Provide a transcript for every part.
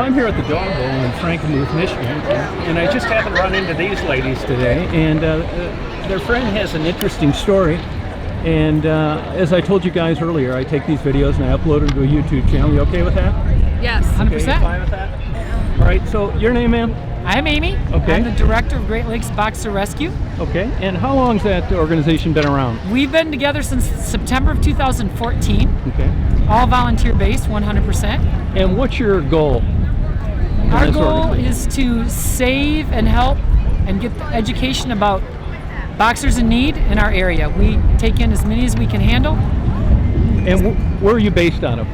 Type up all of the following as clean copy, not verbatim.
I'm here at the Dog Bowl in Frankenmuth, Michigan, and I just happened to run into these ladies today, and their friend has an interesting story. And as I told you guys earlier, I take these videos and I upload them to a YouTube channel. You okay with that? Yes, 100%. Okay, you fine with that? All right, so your name, ma'am? I'm Amy. Okay. I'm the director of Great Lakes Boxer Rescue. Okay, and how long has that organization been around? We've been together since September of 2014. Okay. All volunteer-based, 100%. And what's your goal? Our goal is to save and help and get the education about boxers in need in our area. We take in as many as we can handle. And where are you based out of?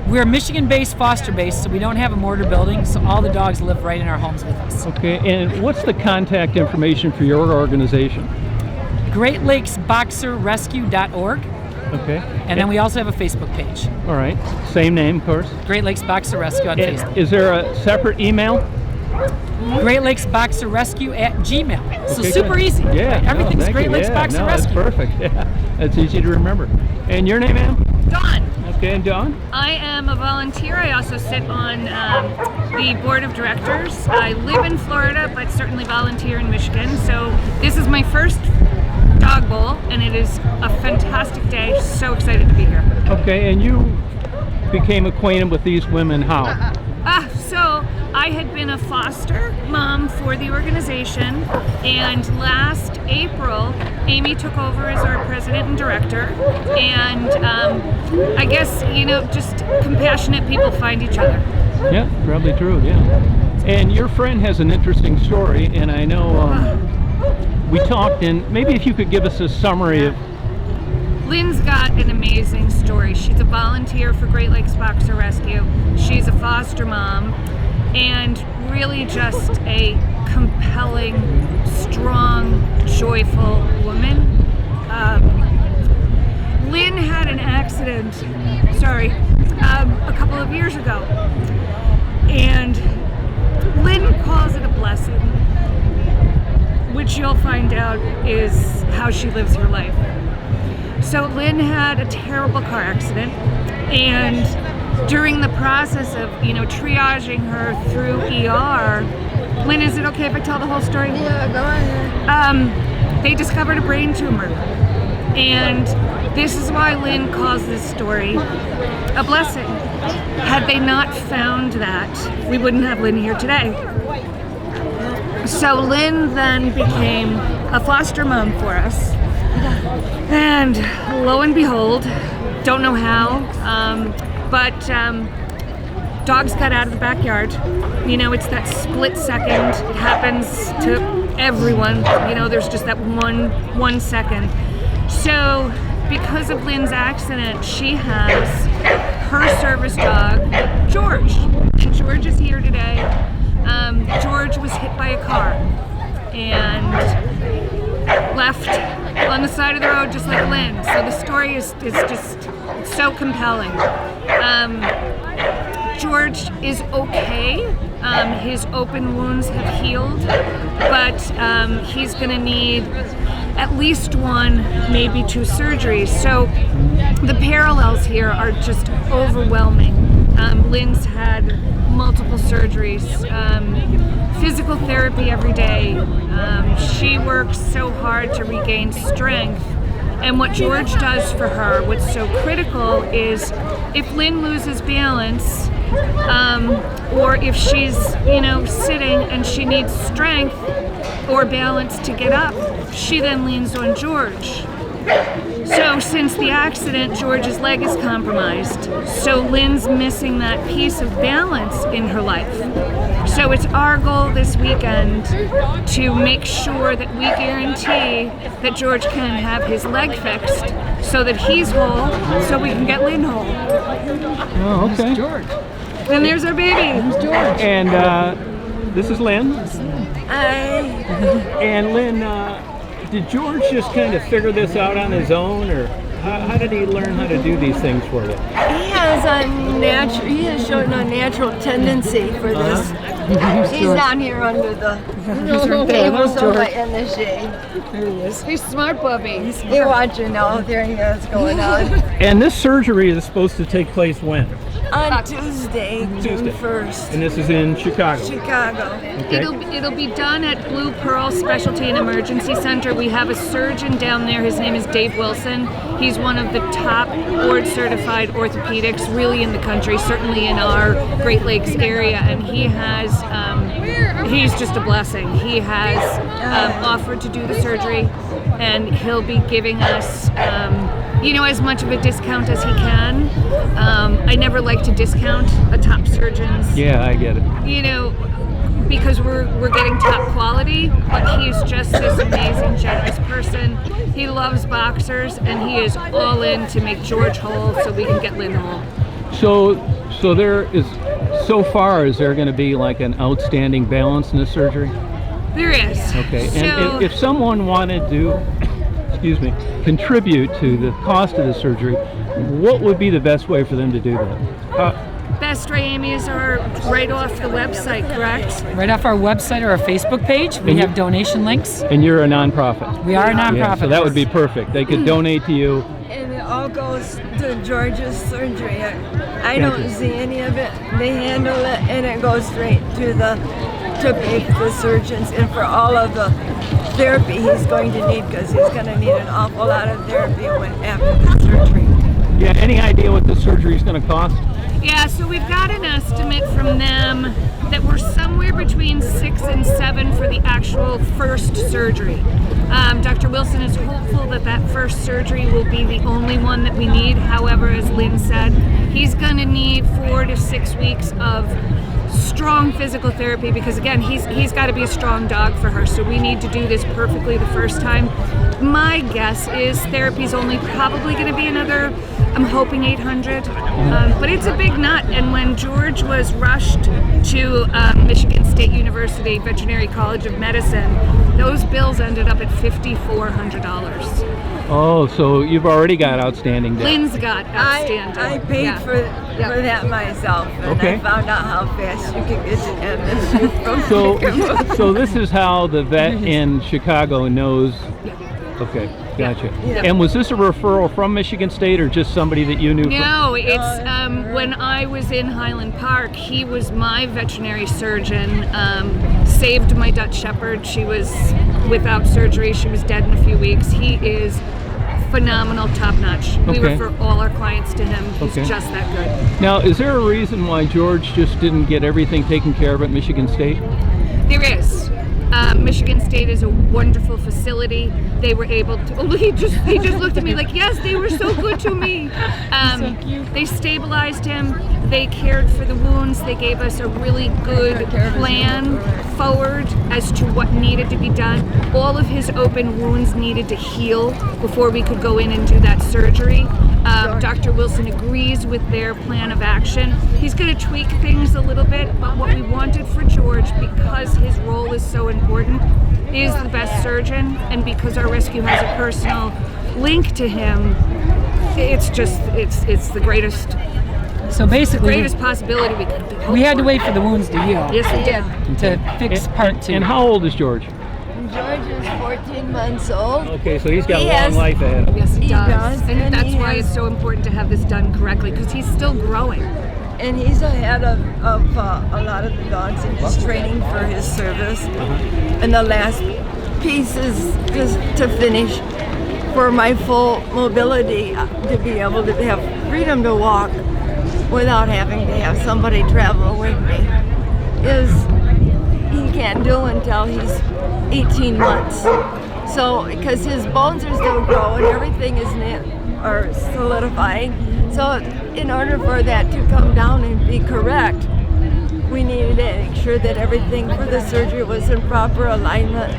We're Michigan-based, foster-based, so we don't have a mortar building, so all the dogs live right in our homes with us. Okay, and what's the contact information for your organization? greatlakesboxerrescue.org. Okay. And then we also have a Facebook page. All right, same name, of course. Great Lakes Boxer Rescue on Facebook. Is there a separate email? greatlakesboxerrescue@gmail. So Okay, super good. easy. Yeah, Right? Everything's thank Great you. Lakes Boxer Rescue. That's perfect. Yeah, that's easy to remember. And your name, ma'am? Dawn. Okay, and Dawn? I am a volunteer. I also sit on the board of directors. I live in Florida, but certainly volunteer in Michigan. So this is my first dog bowl, and it is a fantastic day. So excited to be here. Okay, and you became acquainted with these women how? So I had been a foster mom for the organization, and last April, Amy took over as our president and director, and I guess, you know, just compassionate people find each other. Yeah, probably true, yeah. And your friend has an interesting story, and I know we talked, and maybe if you could give us a summary of... Lynn's got an amazing story. She's a volunteer for Great Lakes Boxer Rescue. She's a foster mom, and really just a compelling, strong, joyful woman. Lynn had an accident, a couple of years ago, and Lynn calls it a blessing, which you'll find out is how she lives her life. So Lynn had a terrible car accident, and during the process of, you know, triaging her through ER, Lynn, is it okay if I tell the whole story? Yeah, go ahead. They discovered a brain tumor, and this is why Lynn calls this story a blessing. Had they not found that, we wouldn't have Lynn here today. So Lynn then became a foster mom for us. And lo and behold, don't know how, but dogs got out of the backyard. You know, it's that split second. It happens to everyone. You know, there's just that one second. So because of Lynn's accident, she has her service dog, George. George is here today. George was hit by a car and left on the side of the road just like Lynn. So the story is just so compelling. George is okay. His open wounds have healed, but he's gonna need at least one, maybe two surgeries. So the parallels here are just overwhelming. Lynn's had multiple surgeries, physical therapy every day. She works so hard to regain strength. And what George does for her, what's so critical, is if Lynn loses balance, or if she's, you know, sitting and she needs strength or balance to get up, she then leans on George. So since the accident, George's leg is compromised. So Lynn's missing that piece of balance in her life. So it's our goal this weekend to make sure that we guarantee that George can have his leg fixed so that he's whole, so we can get Lynn whole. Oh, okay. George. And there's our baby. Who's George? And this is Lynn. Hi. And Lynn, did George just kind of figure this out on his own, or how did he learn how to do these things for you? He has shown a natural tendency for this. He's down here under the table, so in the shade. There he is. He's smart, Bubby. He's You're watching now. There he is going on. And this surgery is supposed to take place when? On Tuesday, June 1st. And this is in Chicago. Chicago. Okay. It'll be done at Blue Pearl Specialty and Emergency Center. We have a surgeon down there. His name is Dave Wilson. He's one of the top board-certified orthopedics really in the country, certainly in our Great Lakes area. And he has, he's just a blessing. He has offered to do the surgery, and he'll be giving us as much of a discount as he can. I never like to discount a top surgeon's. Yeah, I get it. Because we're getting top quality, but he's just this amazing, generous person. He loves boxers, and he is all in to make George whole so we can get Lynn whole. So there is, so far, is there going to be like an outstanding balance in this surgery? There is. Okay, So, and if someone wanted to, contribute to the cost of the surgery, what would be the best way for them to do that? best Amy are right off the website, correct? Right off our website or our Facebook page, we have donation links. And you're a nonprofit. We are a nonprofit. Yeah, so that would be perfect. They could donate to you. And it all goes to George's surgery. I don't see any of it. They handle it, and it goes straight to pay for the surgeons and for all of the therapy he's going to need, because he's going to need an awful lot of therapy after the surgery. Yeah, any idea what the surgery is going to cost? Yeah, so we've got an estimate from them that we're somewhere between 6 and 7 for the actual first surgery. Dr. Wilson is hopeful that that first surgery will be the only one that we need. However, as Lynn said, he's going to need 4 to 6 weeks of strong physical therapy, because again, he's got to be a strong dog for her, so we need to do this perfectly the first time. My guess is therapy's only probably going to be another, I'm hoping, $800, but it's a big nut. And when George was rushed to Michigan State University Veterinary College of Medicine, those bills ended up at $5,400. Oh, so you've already got outstanding debt. Lynn's got outstanding. I paid for that myself, and I found out how fast you can get to MSU from So this is how the vet in Chicago knows. Okay, gotcha. Yeah. And was this a referral from Michigan State, or just somebody that you knew? No, it's when I was in Highland Park, he was my veterinary surgeon, saved my Dutch Shepherd. She was without surgery. She was dead in a few weeks. He is phenomenal, top-notch. We refer all our clients to him. He's just that good. Now, is there a reason why George just didn't get everything taken care of at Michigan State? There is. Michigan State is a wonderful facility. They were able to. Oh, he just looked at me like, yes, they were so good to me. So cute. They stabilized him. They cared for the wounds. They gave us a really good plan forward as to what needed to be done. All of his open wounds needed to heal before we could go in and do that surgery. Dr. Wilson agrees with their plan of action. He's going to tweak things a little bit, but what we wanted for George, because his role is so important, is the best surgeon, and because our rescue has a personal link to him, it's the greatest. So basically, greatest possibility we could hope we had to for. wait for the wounds to heal. Yes, we did. To fix part 2. And how old is George? George is 14 months old. Okay, so he's got He a long has- life ahead of him. Yes, he does. And And that's he why has- it's so important to have this done correctly, because he's still growing. And he's ahead of a lot of the dogs in his training for his service. And the last piece is just to finish for my full mobility, to be able to have freedom to walk without having to have somebody travel with me, is he can't do until he's 18 months. So, because his bones are still growing, everything is solidifying. So, in order for that to come down and be correct, we needed to make sure that everything for the surgery was in proper alignment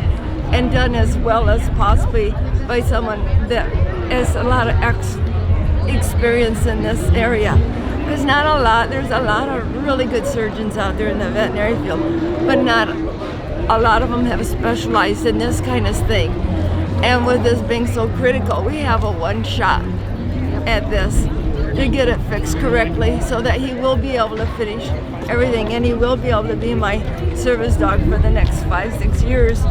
and done as well as possibly by someone that has a lot of experience in this area. There's there's a lot of really good surgeons out there in the veterinary field, but not a lot of them have specialized in this kind of thing. And with this being so critical, we have a one shot at this to get it fixed correctly, so that he will be able to finish everything, and he will be able to be my service dog for the next 5-6 years,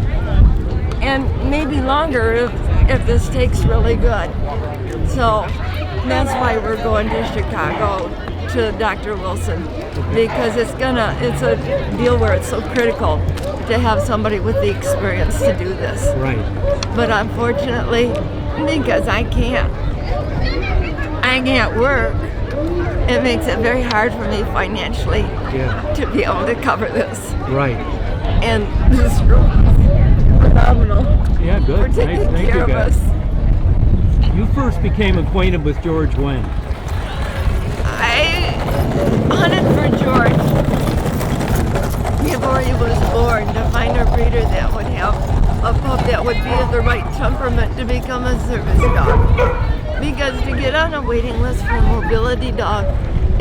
and maybe longer if this takes really good. So that's why we're going to Chicago to Dr. Wilson because it's a deal where it's so critical to have somebody with the experience to do this. Right. But unfortunately, because I can't work, it makes it very hard for me financially to be able to cover this. Right. And this group is phenomenal. Yeah, good. For taking Thank care you of guys. us. You first became acquainted with George when? I hunted for George before he was born to find a breeder that would have a pup that would be of the right temperament to become a service dog. Because to get on a waiting list for a mobility dog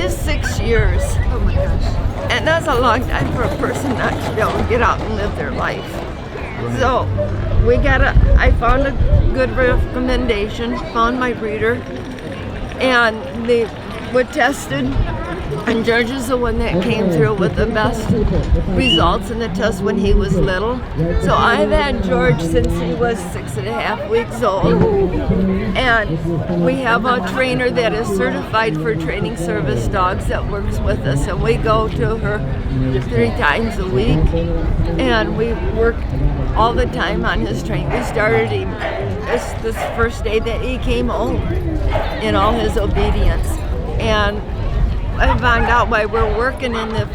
is 6 years. Oh my gosh. And that's a long time for a person not to be able to get out and live their life. So I found a good recommendation, found my breeder, and they were tested, and George is the one that came through with the best results in the test when he was little. So I've had George since he was 6.5 weeks old, and we have a trainer that is certified for training service dogs that works with us, and we go to her 3 times a week, and we work all the time on his training. We started him this first day that he came home in all his obedience. And I found out while we're working in the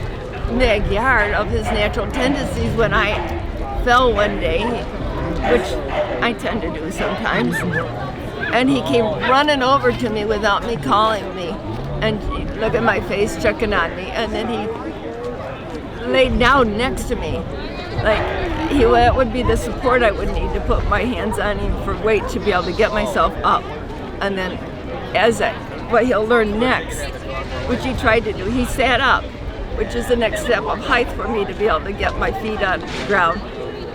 backyard of his natural tendencies when I fell one day, which I tend to do sometimes. And he came running over to me without me calling me and look at my face, checking on me. And then he laid down next to me. That would be the support I would need to put my hands on him for weight to be able to get myself up. And then what he'll learn next, which he tried to do, he sat up, which is the next step of height for me to be able to get my feet on the ground.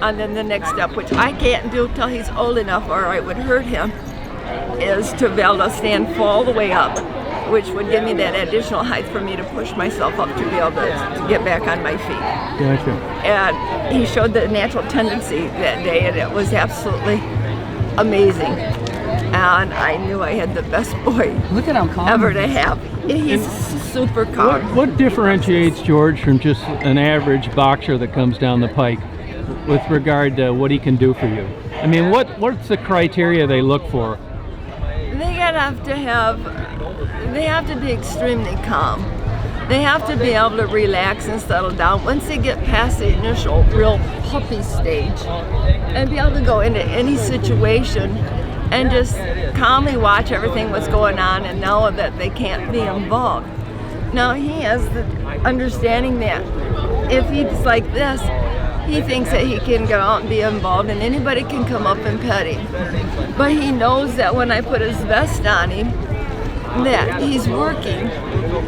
And then the next step, which I can't do till he's old enough or I would hurt him, is to be able to stand all the way up, which would give me that additional height for me to push myself up to be able to get back on my feet. Gotcha. And he showed the natural tendency that day, and it was absolutely amazing. And I knew I had the best boy Look at him calm. ever to have. He's super calm. What differentiates George from just an average boxer that comes down the pike with regard to what he can do for you? I mean, what's the criteria they look for? They have to be extremely calm. They have to be able to relax and settle down once they get past the initial real puppy stage and be able to go into any situation and just calmly watch everything what's going on and know that they can't be involved. Now he has the understanding that if he's like this, he thinks that he can go out and be involved and anybody can come up and pet him. But he knows that when I put his vest on him, that he's working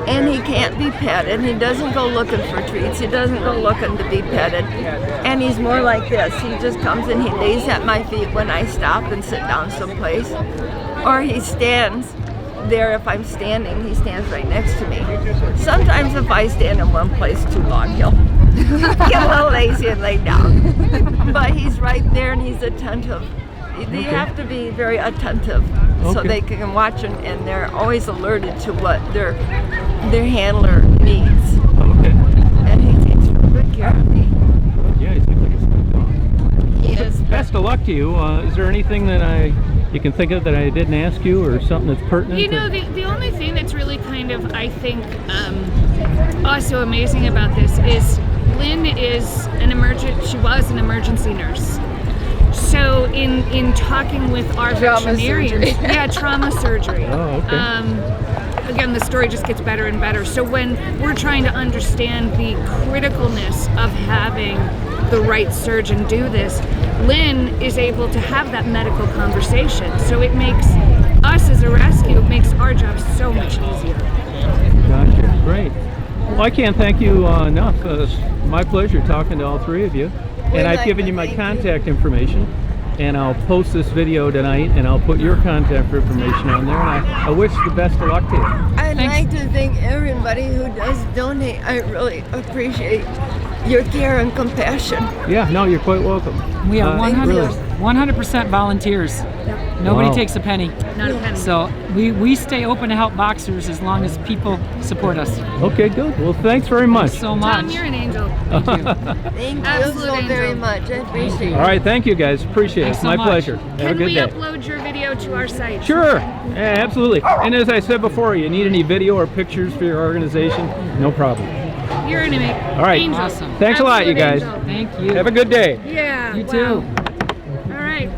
and he can't be petted. He doesn't go looking for treats. He doesn't go looking to be petted. And he's more like this. He just comes and he lays at my feet when I stop and sit down someplace. Or he stands there. If I'm standing, he stands right next to me. Sometimes if I stand in one place too long, he'll get a little lazy and lay down. But he's right there and he's attentive. They have to be very attentive so they can watch and they're always alerted to what their handler needs. Okay. And he takes real good care of me. Yeah, he seems like a sweet dog. He is. Best of luck to you. Is there anything that you can think of that I didn't ask you, or something that's pertinent? You know, the only thing that's really kind of, I think, also amazing about this is Lynn is she was an emergency nurse. So in talking with our veterinarians, trauma surgery. Oh, okay. Again, the story just gets better and better. So when we're trying to understand the criticalness of having the right surgeon do this, Lynn is able to have that medical conversation. So it makes us as a rescue, it makes our job so much easier. Gotcha. Great. Well, I can't thank you enough. It's my pleasure talking to all three of you. And I've given you my contact information, and I'll post this video tonight, and I'll put your contact information on there, and I wish the best of luck to you. I'd like to thank everybody who does donate. I really appreciate your care and compassion. Yeah, no, you're quite welcome. We are Thank 100. you. 100% volunteers. Nobody Wow. takes a penny. Not a penny. So we stay open to help boxers as long as people support us. Okay, good. Well, thanks very much. So much. Tom, you're an angel. Thank you. Thank you Absolute so very angel. much. I appreciate it. All right, thank you guys. Appreciate it. Thanks It's so my much. pleasure. Have a Can good we day. upload your video to our site? Sure. Yeah, absolutely. And as I said before, you need any video or pictures for your organization? No problem. You're an All right. angel. Awesome. Thanks a lot, you Absolute guys. angel. Thank you. Have a good day. Yeah. You wow. too. All right.